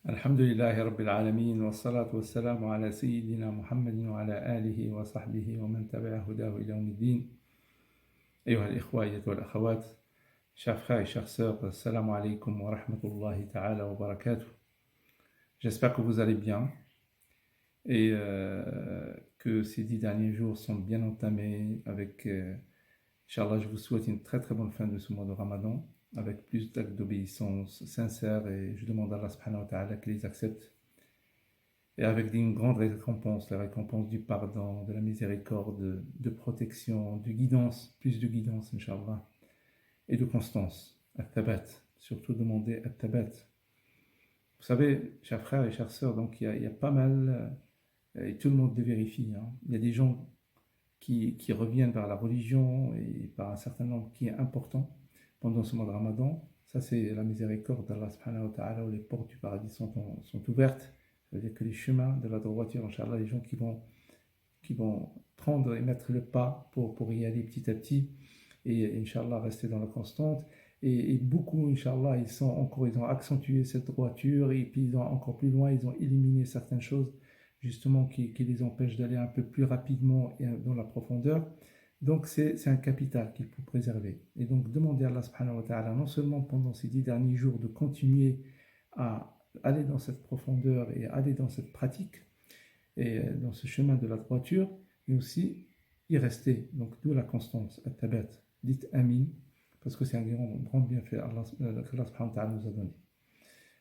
الحمد لله رب العالمين والصلاة والسلام على سيدنا محمد وعلى آله وصحبه ومن تبع هداه إلى يوم الدين. أيها الإخوة أيها الأخوات, chers frères et chères sœurs, assalamu alaikum wa rahmatullahi ta'ala wa barakatuh. J'espère que vous allez bien et que ces 10 derniers jours sont bien entamés avec, Inch'Allah, je vous souhaite une très très bonne fin de ce mois de Ramadan avec plus d'actes d'obéissance sincères et je demande à Allah subhanahu wa ta'ala qu'il les accepte. Et avec une grande récompense, la récompense du pardon, de la miséricorde, de protection, de guidance, plus de guidance, Inch'Allah, et de constance, at-tabat, surtout demander at-tabat. Vous savez, chers frères et chères sœurs, donc il y a pas mal, et tout le monde le vérifie, hein. Il y a des gens qui reviennent vers la religion et par un certain nombre qui est important pendant ce mois de Ramadan. Ça, c'est la miséricorde d'Allah subhanahu wa ta'ala, où les portes du paradis sont ouvertes. Ça veut dire que les chemins de la droiture, Inch'Allah, les gens qui vont prendre et mettre le pas pour y aller petit à petit et Inch'Allah rester dans la constante. Et beaucoup, Inch'Allah, ils ont accentué cette droiture et puis ils ont encore plus loin, ils ont éliminé certaines choses justement qui les empêchent d'aller un peu plus rapidement et dans la profondeur. Donc c'est un capital qu'il faut préserver. Et donc demander à Allah subhanahu wa ta'ala, non seulement pendant ces 10 derniers jours, de continuer à aller dans cette profondeur et aller dans cette pratique et dans ce chemin de la droiture, mais aussi y rester. Donc d'où la constance, at-tabat. Dites amin, parce que c'est un grand bienfait que Allah subhanahu wa ta'ala nous a donné.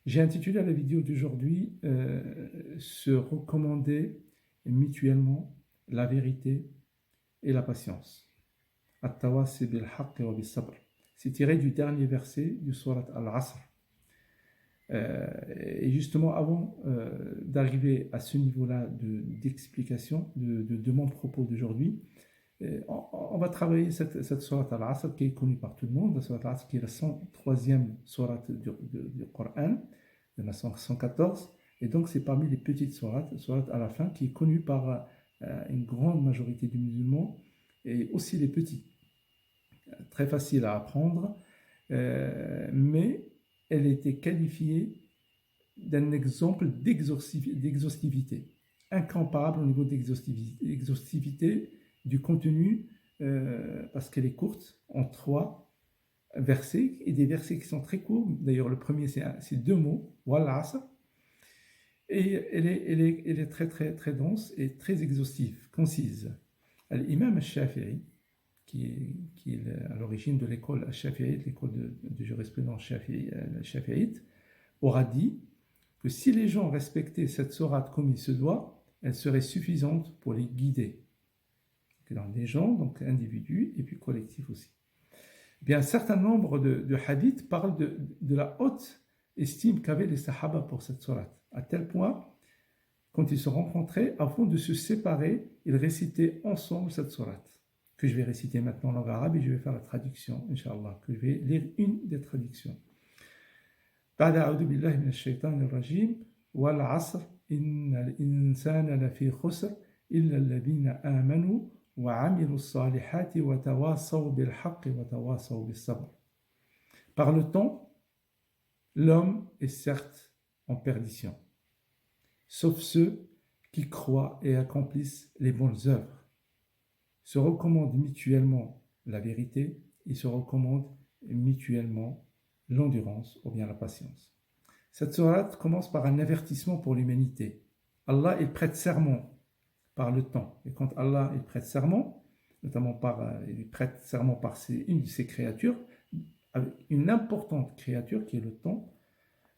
J'ai intitulé la vidéo d'aujourd'hui se recommander mutuellement la vérité et la patience. At-tawasi bil-haqq wa bis-sabr. C'est tiré du dernier verset du surat Al-Asr. Et justement, avant d'arriver à ce niveau-là d'explication de mon propos d'aujourd'hui, on va travailler cette sourate Al-Asr qui est connue par tout le monde, la sourate Al-Asr qui est la 103e sourate du Coran, il y en a 114, et donc c'est parmi les petites sourates à la fin qui est connue par une grande majorité des musulmans et aussi les petits. Très facile à apprendre, mais elle était qualifiée d'un exemple d'exhaustivité, incomparable au niveau d'exhaustivité du contenu, parce qu'elle est courte, en 3 versets, et des versets qui sont très courts. D'ailleurs, le premier, c'est 2 mots, wal asr, et elle est très, très, très dense et très exhaustive, concise. L'imam al-Shafi'i, qui est à l'origine de l'école al-Shafi'ite, l'école de jurisprudence shafi'ite, aura dit que si les gens respectaient cette sourate comme il se doit, elle serait suffisante pour les guider. Dans les gens, donc individus et puis collectifs aussi. Eh bien, un certain nombre de hadiths parlent de la haute estime qu'avaient les sahaba pour cette sourate, à tel point, quand ils se rencontraient, avant de se séparer, ils récitaient ensemble cette sourate, que je vais réciter maintenant en langue arabe et je vais faire la traduction, Inch'Allah, que je vais lire une des traductions. بعد أعوذ بالله من الشيطان الرجيم والعصر إن الإنسان لفي خسر إلا الذين آمنوا وعملوا الصالحات وتواصوا بالحق وتواصوا بالصبر. Par le temps, l'homme est certes en perdition, sauf ceux qui croient et accomplissent les bonnes œuvres, se recommandent mutuellement la vérité et se recommandent mutuellement l'endurance ou bien la patience. Cette sourate commence par un avertissement pour l'humanité. Allah, il prête serment par le temps. Et quand Allah, il prête serment, notamment il prête serment par une de ses créatures, une importante créature qui est le temps.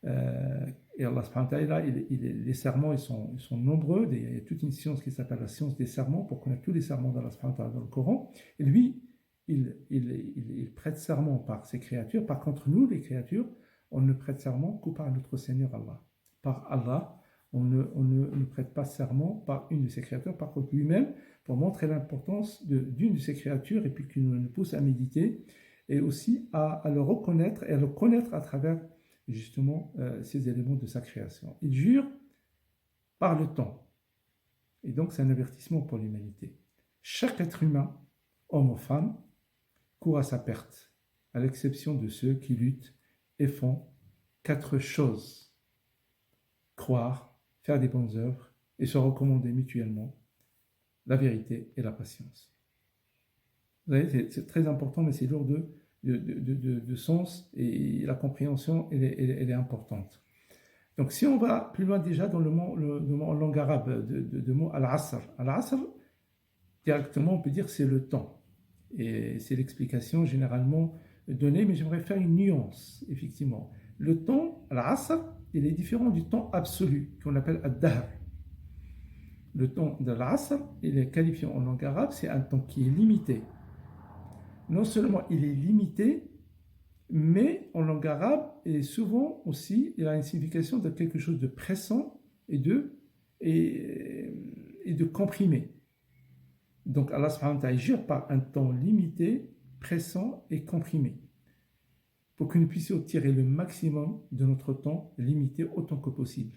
Et Allah subhanahu wa ta'ala, les serments, ils sont nombreux. Il y a toute une science qui s'appelle la science des serments pour connaître tous les serments d'Allah subhanahu wa ta'ala dans le Coran. Et lui, il prête serment par ses créatures. Par contre, nous, les créatures, on ne prête serment que par notre Seigneur Allah. Par Allah, on ne prête pas serment par une de ses créatures. Par contre, lui-même, pour montrer l'importance d'une de ses créatures et puis qu'il nous pousse à méditer et aussi à le reconnaître et à le connaître à travers justement ces éléments de sa création. Il jure par le temps. Et donc, c'est un avertissement pour l'humanité. Chaque être humain, homme ou femme, court à sa perte, à l'exception de ceux qui luttent et font 4 choses. croire, faire des bonnes œuvres et se recommander mutuellement la vérité et la patience. Vous voyez, c'est très important, mais c'est lourd de sens et la compréhension, elle est importante. Donc, si on va plus loin déjà dans le mot en langue arabe, de mot al-asr. Al-asr, directement, on peut dire c'est le temps. Et c'est l'explication généralement donnée, mais j'aimerais faire une nuance, effectivement. Le temps, al-asr, il est différent du temps absolu, qu'on appelle ad-dahr. Le temps de l'asr, il est qualifié en langue arabe, c'est un temps qui est limité. Non seulement il est limité, mais en langue arabe, et souvent aussi, il a une signification de quelque chose de pressant et de comprimé. Donc Allah subhanahu wa ta'ala jure par un temps limité, pressant et comprimé, pour que nous puissions tirer le maximum de notre temps limité autant que possible.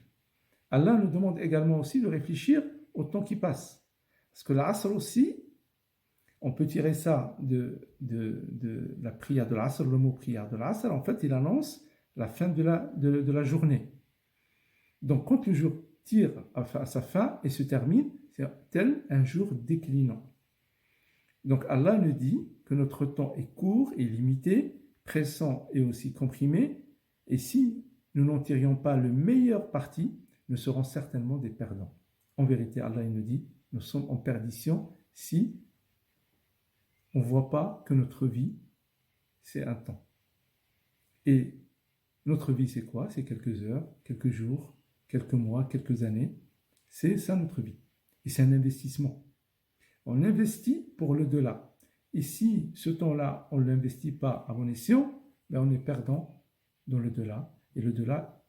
Allah nous demande également aussi de réfléchir au temps qui passe. Parce que l'asr aussi, on peut tirer ça de la prière de l'asr, le mot prière de l'asr, en fait, il annonce la fin de la journée. Donc, quand le jour tire à sa fin et se termine, c'est tel un jour déclinant. Donc, Allah nous dit que notre temps est court et limité, pressant et aussi comprimé, et si nous n'en tirions pas le meilleur parti, nous serons certainement des perdants. En vérité, Allah nous dit, nous sommes en perdition si on ne voit pas que notre vie, c'est un temps. Et notre vie, c'est quoi? C'est quelques heures, quelques jours, quelques mois, quelques années. C'est ça notre vie. Et c'est un investissement. On investit pour le delà. Et si ce temps-là, on ne l'investit pas à bon escient, ben on est perdant dans le delà. Et le delà,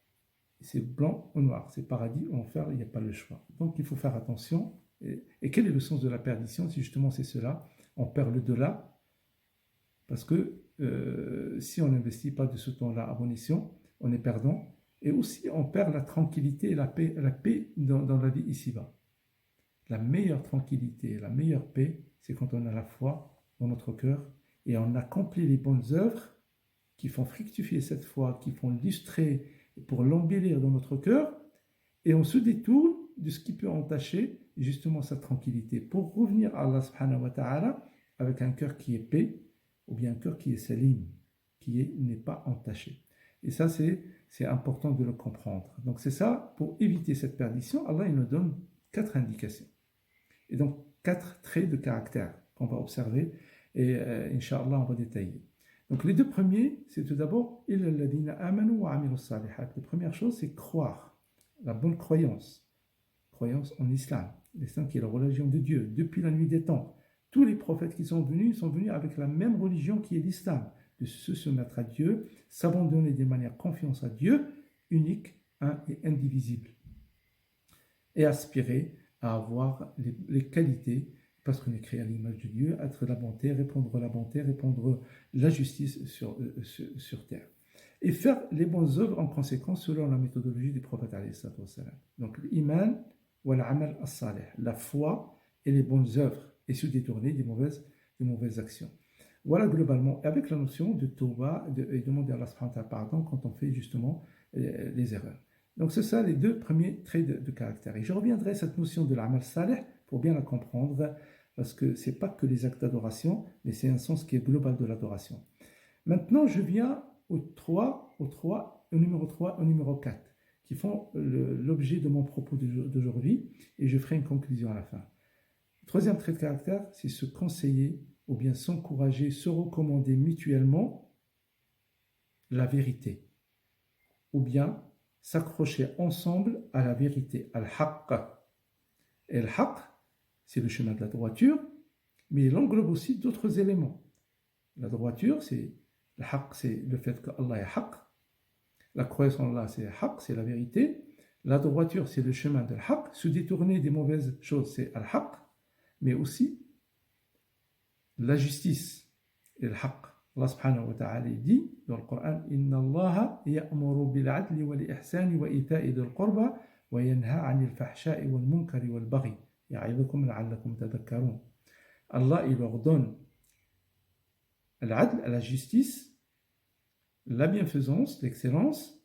c'est blanc ou noir. C'est paradis ou enfer, il n'y a pas le choix. Donc il faut faire attention. Et quel est le sens de la perdition? Si justement c'est cela, on perd le delà. Parce que si on n'investit pas de ce temps-là à bon escient, on est perdant. Et aussi, on perd la tranquillité et la paix dans la vie ici-bas. La meilleure tranquillité, la meilleure paix, c'est quand on a la foi dans notre cœur et on accomplit les bonnes œuvres qui font fructifier cette foi, qui font l'illustrer pour l'embellir dans notre cœur, et on se détourne de ce qui peut entacher justement sa tranquillité pour revenir à Allah subhanahu wa ta'ala avec un cœur qui est paix ou bien un cœur qui est salim, qui n'est pas entaché. Et ça, c'est important de le comprendre. Donc c'est ça, pour éviter cette perdition, Allah il nous donne 4 indications. Et donc 4 traits de caractère qu'on va observer et Inch'Allah on va détailler. Donc les 2 premiers, c'est tout d'abord إِلَّا الَّذِينَ آمَنُوا وَعَمِلُوا الصَّالِحَاتِ. La première chose, c'est croire, la bonne croyance en l'islam, l'islam qui est la religion de Dieu depuis la nuit des temps. Tous les prophètes qui sont venus avec la même religion qui est l'islam, de se soumettre à Dieu, s'abandonner de manière confiance à Dieu, unique, un et indivisible, et aspirer à avoir les qualités, parce qu'on est créé à l'image de Dieu, être la bonté, répondre la justice sur terre. Et faire les bonnes œuvres en conséquence selon la méthodologie du prophète alayhi salatu wassalam. Donc l'iman wa l'amal as-salih, la foi et les bonnes œuvres, et se détourner des mauvaises actions. Voilà globalement, avec la notion de tawba, et demander à Allah subhanahu wa ta'ala pardon quand on fait justement les erreurs. Donc c'est ça les 2 premiers traits de caractère. Et je reviendrai à cette notion de l'amal salih pour bien la comprendre, parce que ce n'est pas que les actes d'adoration, mais c'est un sens qui est global de l'adoration. Maintenant, je viens au numéro 3, au numéro 4, qui font l'objet de mon propos d'aujourd'hui, et je ferai une conclusion à la fin. Le 3e trait de caractère, c'est se conseiller, ou bien s'encourager, se recommander mutuellement la vérité, ou bien s'accrocher ensemble à la vérité, al-haqq. Et le haqq, c'est le chemin de la droiture, mais il englobe aussi d'autres éléments. La droiture, le haqq, c'est le fait que Allah est haqq. La croyance en Allah, c'est haqq, c'est la vérité. La droiture, c'est le chemin de haqq. Se détourner des mauvaises choses, c'est al-haqq. Mais aussi la justice et le haqq. Allah subhanahu wa ta'ala dit dans le Coran Inna Allah ya'muru bil 'adli wal ihsani wa ita'i dhil qurba wa yanha 'anil fahsha'i wal munkari wal baghi ya'idukum la'allakum tadhakkarun. Allah il ordonne l'adl, la justice, la bienfaisance, l'excellence,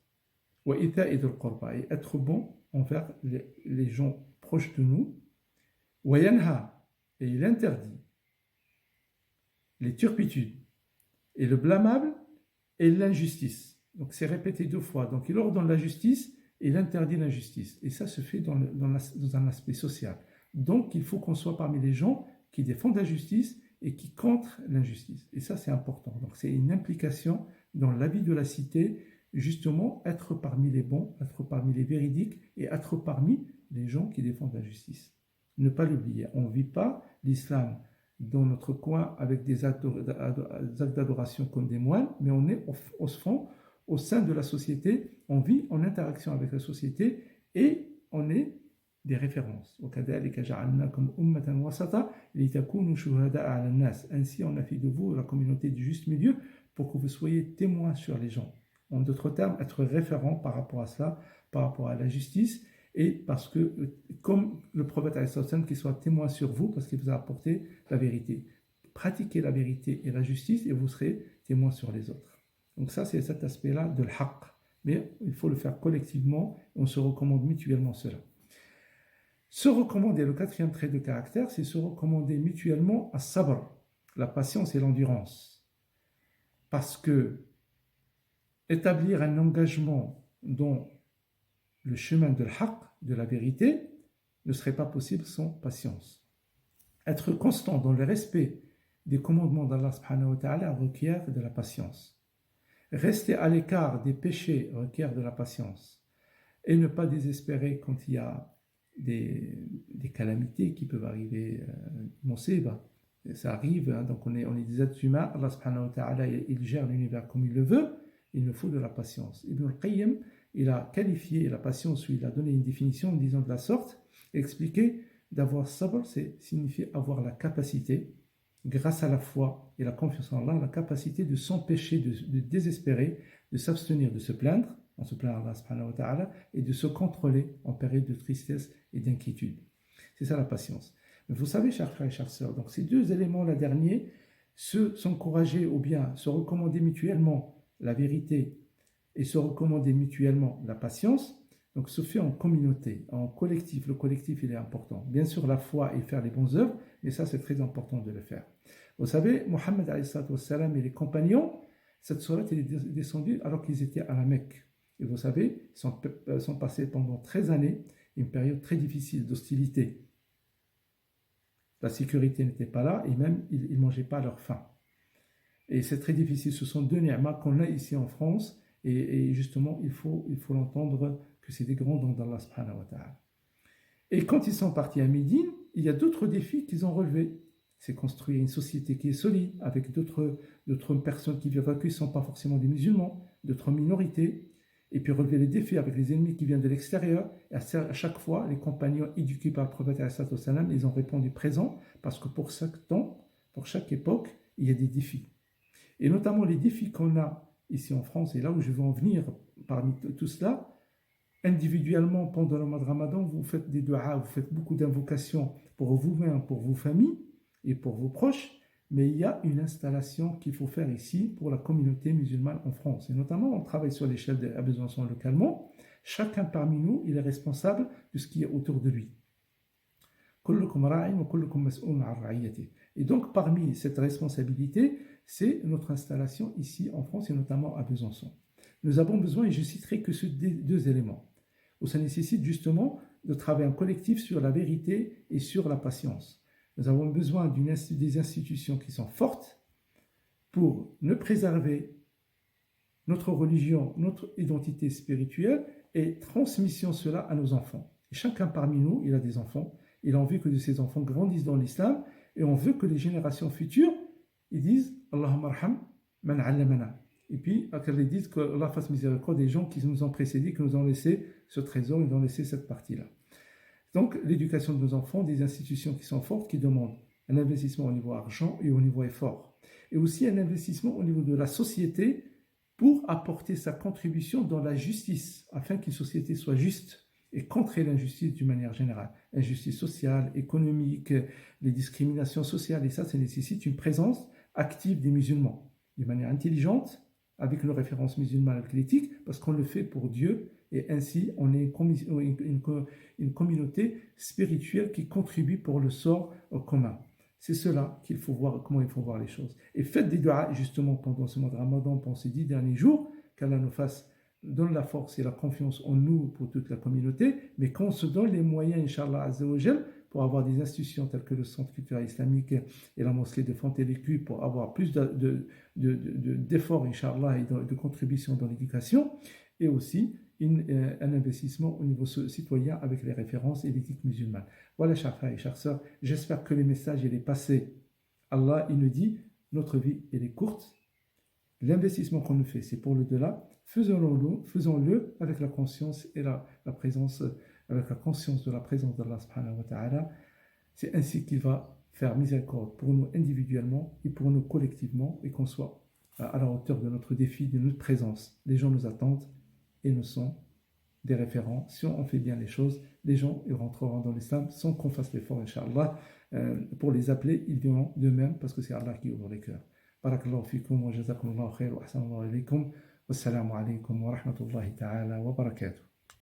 وإيتاء ذي القربى, et être bon envers les gens proches de nous. وينهى, et il interdit les turpitudes et le blâmable et l'injustice. Donc c'est répété 2 fois. Donc il ordonne la justice et il interdit l'injustice. Et ça se fait dans un aspect social. Donc il faut qu'on soit parmi les gens qui défendent la justice et qui contre l'injustice. Et ça c'est important. Donc c'est une implication dans la vie de la cité, justement être parmi les bons, être parmi les véridiques et être parmi les gens qui défendent la justice. Ne pas l'oublier. On ne vit pas l'islam dans notre coin avec des actes d'adoration comme des moines, mais on est au fond, au sein de la société, on vit en interaction avec la société et on est des références. Ainsi, on a fait de vous la communauté du juste milieu pour que vous soyez témoins sur les gens. En d'autres termes, être référent par rapport à cela, par rapport à la justice, et parce que, comme le prophète ﷺ, qu'il soit témoin sur vous, parce qu'il vous a apporté la vérité. Pratiquez la vérité et la justice, et vous serez témoin sur les autres. Donc ça, c'est cet aspect-là de l'haqq. Mais il faut le faire collectivement, on se recommande mutuellement cela. Se recommander, le 4e trait de caractère, c'est se recommander mutuellement à sabr, la patience et l'endurance. Parce que établir un engagement dans le chemin de l'haqq, de la vérité, ne serait pas possible sans patience. Être constant dans le respect des commandements d'Allah subhanahu wa ta'ala requiert de la patience. Rester à l'écart des péchés requiert de la patience. Et ne pas désespérer quand il y a des calamités qui peuvent arriver, ça arrive, hein, donc on est des êtres humains, Allah subhanahu wa ta'ala, il gère l'univers comme il le veut, il nous faut de la patience. Ibn al-Qayyim, il a qualifié la patience, ou il a donné une définition en disant de la sorte, expliqué d'avoir sabr, c'est signifier avoir la capacité, grâce à la foi et la confiance en Allah, la capacité de s'empêcher de désespérer, de s'abstenir de se plaindre, on se plaint à Allah subhanahu wa ta'ala, et de se contrôler en période de tristesse et d'inquiétude. C'est ça la patience. Mais vous savez, chers frères et chères sœurs, donc ces 2 éléments-là derniers, s'encourager ou bien se recommander mutuellement la vérité et se recommander mutuellement la patience, donc se fait en communauté, en collectif. Le collectif, il est important. Bien sûr, la foi et faire les bonnes œuvres, mais ça, c'est très important de le faire. Vous savez, Mohammed alayhi salatu wassalam et les compagnons, cette sourate est descendue alors qu'ils étaient à la Mecque. Et vous savez, ils sont passés pendant 13 années, une période très difficile d'hostilité. La sécurité n'était pas là et même ils ne mangeaient pas à leur faim. Et c'est très difficile. Ce sont 2 ni'mas qu'on a ici en France. Et justement, il faut l'entendre que c'est des grands dons d'Allah subhanahu wa ta'ala. Et quand ils sont partis à Médine, il y a d'autres défis qu'ils ont relevés. C'est construire une société qui est solide, avec d'autres personnes qui vivent avec eux, qui ne sont pas forcément des musulmans, d'autres minorités. Et puis relever les défis avec les ennemis qui viennent de l'extérieur. Et à chaque fois, les compagnons éduqués par le prophète, ils ont répondu présent, parce que pour chaque temps, pour chaque époque, il y a des défis. Et notamment les défis qu'on a ici en France, et là où je veux en venir parmi tout cela, individuellement, pendant le mois de Ramadan, vous faites des du'a, vous faites beaucoup d'invocations pour vous-même, pour vos familles et pour vos proches, mais il y a une installation qu'il faut faire ici pour la communauté musulmane en France. Et notamment, on travaille sur l'échelle de Besançon localement. Chacun parmi nous, il est responsable de ce qui est autour de lui. Et donc, parmi cette responsabilité, c'est notre installation ici en France et notamment à Besançon. Nous avons besoin, et je citerai que ces 2 éléments, où ça nécessite justement de travailler en collectif sur la vérité et sur la patience. Nous avons besoin des institutions qui sont fortes pour nous préserver notre religion, notre identité spirituelle et transmission cela à nos enfants. Et chacun parmi nous, il a des enfants, il a envie que ces enfants grandissent dans l'islam et on veut que les générations futures, ils disent Allahumma arham man allamana. Et puis, ils disent que Allah fasse miséricorde des gens qui nous ont précédés, qui nous ont laissé ce trésor, ils nous ont laissé cette partie-là. Donc, l'éducation de nos enfants, des institutions qui sont fortes, qui demandent un investissement au niveau argent et au niveau effort. Et aussi un investissement au niveau de la société pour apporter sa contribution dans la justice, afin qu'une société soit juste et contrer l'injustice d'une manière générale. Injustice sociale, économique, les discriminations sociales, et ça nécessite une présence active des musulmans, de manière intelligente, avec une référence musulmane, avec l'éthique, parce qu'on le fait pour Dieu et ainsi on est une communauté spirituelle qui contribue pour le sort commun. C'est cela qu'il faut voir, comment il faut voir les choses. Et faites des du'as justement pendant ce mois de Ramadan, pendant ces 10 derniers jours, qu'Allah nous fasse, donne la force et la confiance en nous pour toute la communauté, mais qu'on se donne les moyens, Inch'Allah Azzawajal, pour avoir des institutions telles que le Centre culturel islamique et la mosquée de Fontaine-l'Écu, pour avoir plus d'efforts, Inch'Allah, et de contributions dans l'éducation, et aussi un investissement au niveau citoyen avec les références et l'éthique musulmane. Voilà, chers frères et chères sœurs, j'espère que le message est passé. Allah, il nous dit, notre vie, elle est courte. L'investissement qu'on nous fait, c'est pour le delà. Faisons-le avec la conscience et la présence, avec la conscience de la présence d'Allah subhanahu wa ta'ala. C'est ainsi qu'il va faire miséricorde pour nous individuellement et pour nous collectivement, et qu'on soit à la hauteur de notre défi, de notre présence. Les gens nous attendent et nous sont des référents. Si on fait bien les choses, les gens ils rentreront dans l'islam sans qu'on fasse l'effort, Inch'Allah. Pour les appeler, ils viendront d'eux-mêmes parce que c'est Allah qui ouvre les cœurs. Barakallahu fikum wa jazakumullahu khair wa ahsanallahu ilaykum. Wassalamu alaykum wa rahmatullahi ta'ala wa barakatuh.